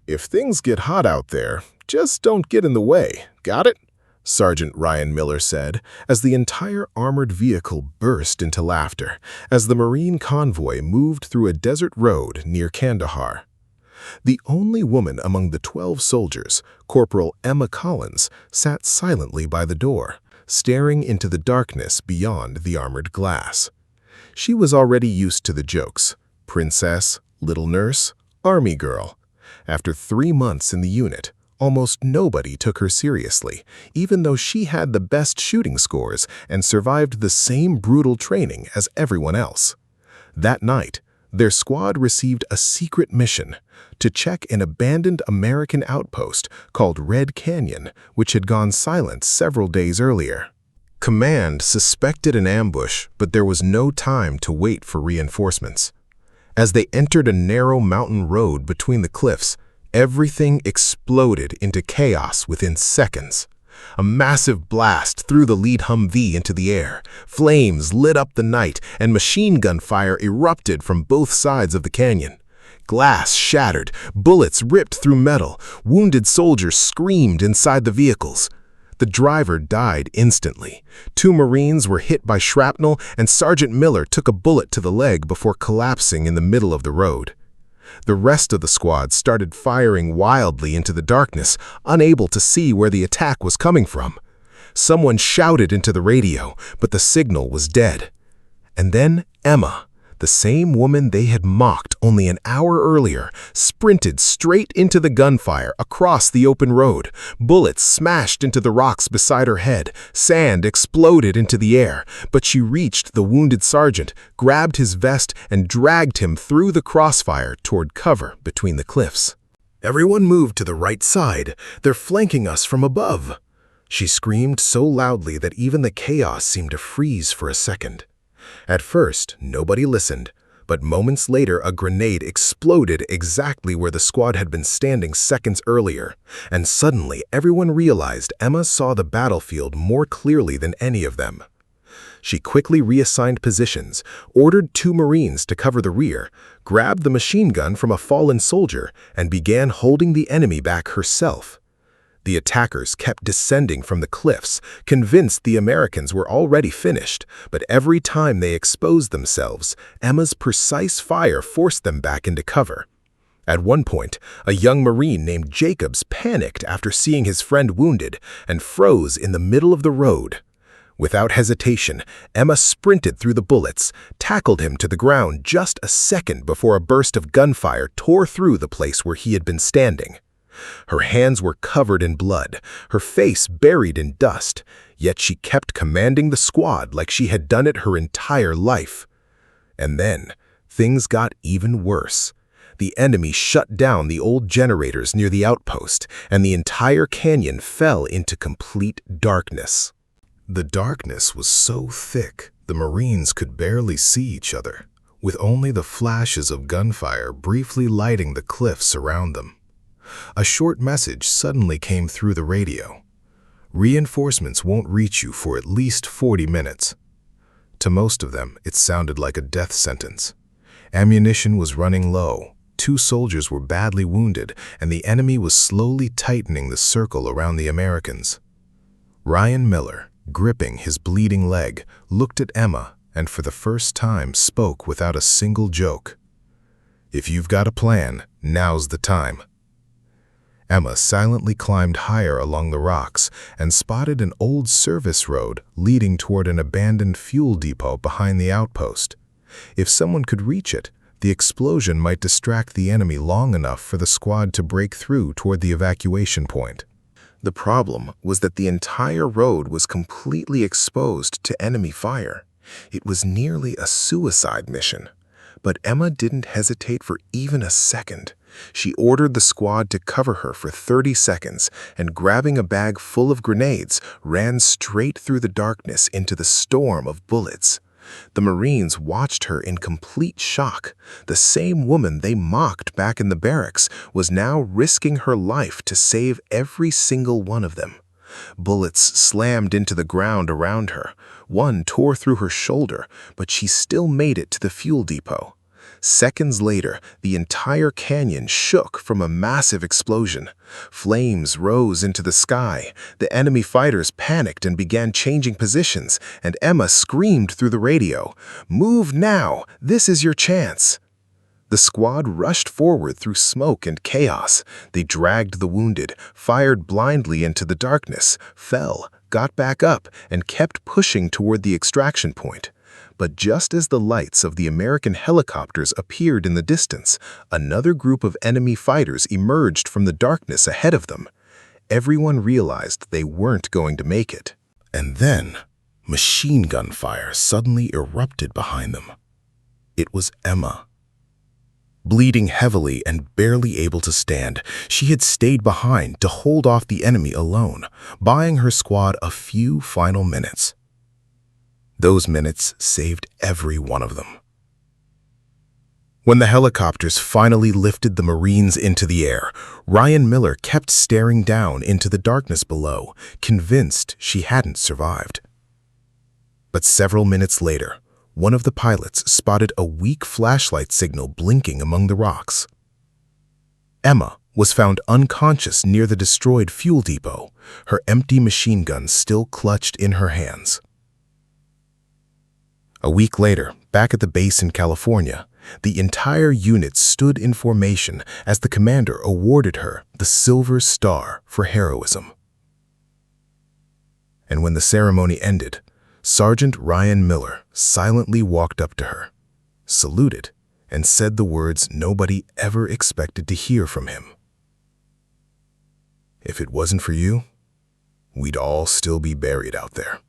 If things get hot out there, just don't get in the way, got it? Sergeant Ryan Miller said, as the entire armored vehicle burst into laughter as the Marine convoy moved through a desert road near Kandahar. The only woman among the 12 soldiers, Corporal Emma Collins, sat silently by the door, staring into the darkness beyond the armored glass. She was already used to the jokes: princess, little nurse, army girl. After 3 months in the unit, almost nobody took her seriously, even though she had the best shooting scores and survived the same brutal training as everyone else. That night, their squad received a secret mission to check an abandoned American outpost called Red Canyon, which had gone silent several days earlier. Command suspected an ambush, but there was no time to wait for reinforcements. As they entered a narrow mountain road between the cliffs, everything exploded into chaos within seconds. A massive blast threw the lead Humvee into the air. Flames lit up the night, and machine gun fire erupted from both sides of the canyon. Glass shattered, bullets ripped through metal, wounded soldiers screamed inside the vehicles. The driver died instantly. 2 Marines were hit by shrapnel, and Sergeant Miller took a bullet to the leg before collapsing in the middle of the road. The rest of the squad started firing wildly into the darkness, unable to see where the attack was coming from. Someone shouted into the radio, but the signal was dead. And then Emma, the same woman they had mocked only an hour earlier, sprinted straight into the gunfire across the open road. Bullets smashed into the rocks beside her head. Sand exploded into the air, but she reached the wounded sergeant, grabbed his vest, and dragged him through the crossfire toward cover between the cliffs. "Everyone move to the right side. They're flanking us from above," she screamed so loudly that even the chaos seemed to freeze for a second. At first, nobody listened, but moments later a grenade exploded exactly where the squad had been standing seconds earlier, and suddenly everyone realized Emma saw the battlefield more clearly than any of them. She quickly reassigned positions, ordered 2 Marines to cover the rear, grabbed the machine gun from a fallen soldier, and began holding the enemy back herself. The attackers kept descending from the cliffs, convinced the Americans were already finished, but every time they exposed themselves, Emma's precise fire forced them back into cover. At one point, a young Marine named Jacobs panicked after seeing his friend wounded and froze in the middle of the road. Without hesitation, Emma sprinted through the bullets, tackled him to the ground just a second before a burst of gunfire tore through the place where he had been standing. Her hands were covered in blood, her face buried in dust, yet she kept commanding the squad like she had done it her entire life. And then, things got even worse. The enemy shut down the old generators near the outpost, and the entire canyon fell into complete darkness. The darkness was so thick, the Marines could barely see each other, with only the flashes of gunfire briefly lighting the cliffs around them. A short message suddenly came through the radio. "Reinforcements won't reach you for at least 40 minutes. To most of them, it sounded like a death sentence. Ammunition was running low, 2 soldiers were badly wounded, and the enemy was slowly tightening the circle around the Americans. Ryan Miller, gripping his bleeding leg, looked at Emma and for the first time spoke without a single joke. "If you've got a plan, now's the time." Emma silently climbed higher along the rocks and spotted an old service road leading toward an abandoned fuel depot behind the outpost. If someone could reach it, the explosion might distract the enemy long enough for the squad to break through toward the evacuation point. The problem was that the entire road was completely exposed to enemy fire. It was nearly a suicide mission. But Emma didn't hesitate for even a second. She ordered the squad to cover her for 30 seconds and, grabbing a bag full of grenades, ran straight through the darkness into the storm of bullets. The Marines watched her in complete shock. The same woman they mocked back in the barracks was now risking her life to save every single one of them. Bullets slammed into the ground around her. One tore through her shoulder, but she still made it to the fuel depot. Seconds later, the entire canyon shook from a massive explosion. Flames rose into the sky. The enemy fighters panicked and began changing positions, and Emma screamed through the radio, "Move now! This is your chance!" The squad rushed forward through smoke and chaos. They dragged the wounded, fired blindly into the darkness, fell, got back up, and kept pushing toward the extraction point. But just as the lights of the American helicopters appeared in the distance, another group of enemy fighters emerged from the darkness ahead of them. Everyone realized they weren't going to make it. And then, machine gun fire suddenly erupted behind them. It was Emma. Bleeding heavily and barely able to stand, she had stayed behind to hold off the enemy alone, buying her squad a few final minutes. Those minutes saved every one of them. When the helicopters finally lifted the Marines into the air, Ryan Miller kept staring down into the darkness below, convinced she hadn't survived. But several minutes later, one of the pilots spotted a weak flashlight signal blinking among the rocks. Emma was found unconscious near the destroyed fuel depot, her empty machine gun still clutched in her hands. A week later, back at the base in California, the entire unit stood in formation as the commander awarded her the Silver Star for heroism. And when the ceremony ended, Sergeant Ryan Miller silently walked up to her, saluted, and said the words nobody ever expected to hear from him. "If it wasn't for you, we'd all still be buried out there."